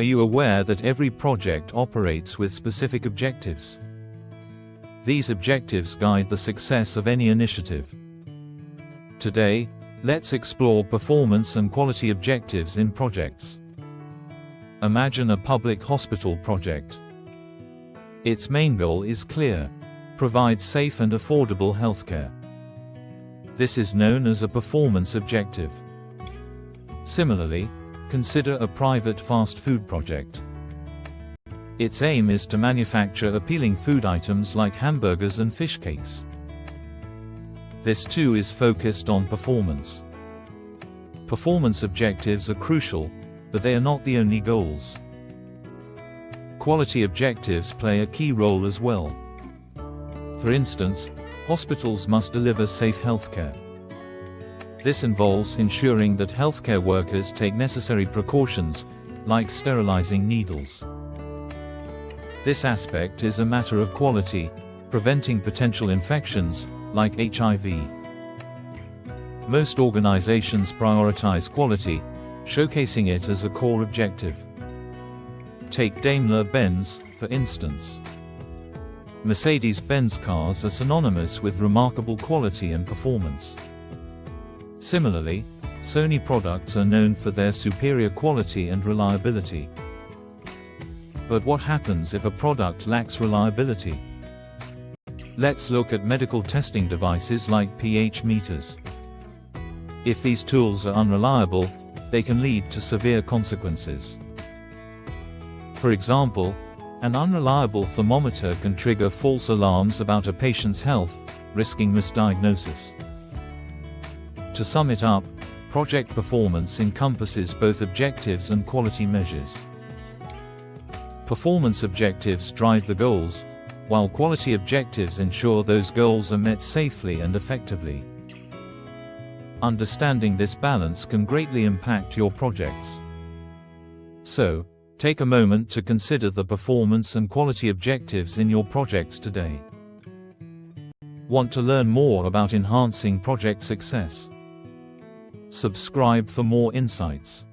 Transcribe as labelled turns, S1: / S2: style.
S1: Are you aware that every project operates with specific objectives? These objectives guide the success of any initiative. Today, let's explore performance and quality objectives in projects. Imagine a public hospital project. Its main goal is clear: provide safe and affordable healthcare. This is known as a performance objective. Similarly, consider a private fast food project. Its aim is to manufacture appealing food items like hamburgers and fish cakes. This too is focused on performance. Performance objectives are crucial, but they are not the only goals. Quality objectives play a key role as well. For instance, hospitals must deliver safe healthcare. This involves ensuring that healthcare workers take necessary precautions, like sterilizing needles. This aspect is a matter of quality, preventing potential infections, like HIV. Most organizations prioritize quality, showcasing it as a core objective. Take Daimler-Benz, for instance. Mercedes-Benz cars are synonymous with remarkable quality and performance. Similarly, Sony products are known for their superior quality and reliability. But what happens if a product lacks reliability? Let's look at medical testing devices like pH meters. If these tools are unreliable, they can lead to severe consequences. For example, an unreliable thermometer can trigger false alarms about a patient's health, risking misdiagnosis. To sum it up, project performance encompasses both objectives and quality measures. Performance objectives drive the goals, while quality objectives ensure those goals are met safely and effectively. Understanding this balance can greatly impact your projects. So, take a moment to consider the performance and quality objectives in your projects today. Want to learn more about enhancing project success? Subscribe for more insights.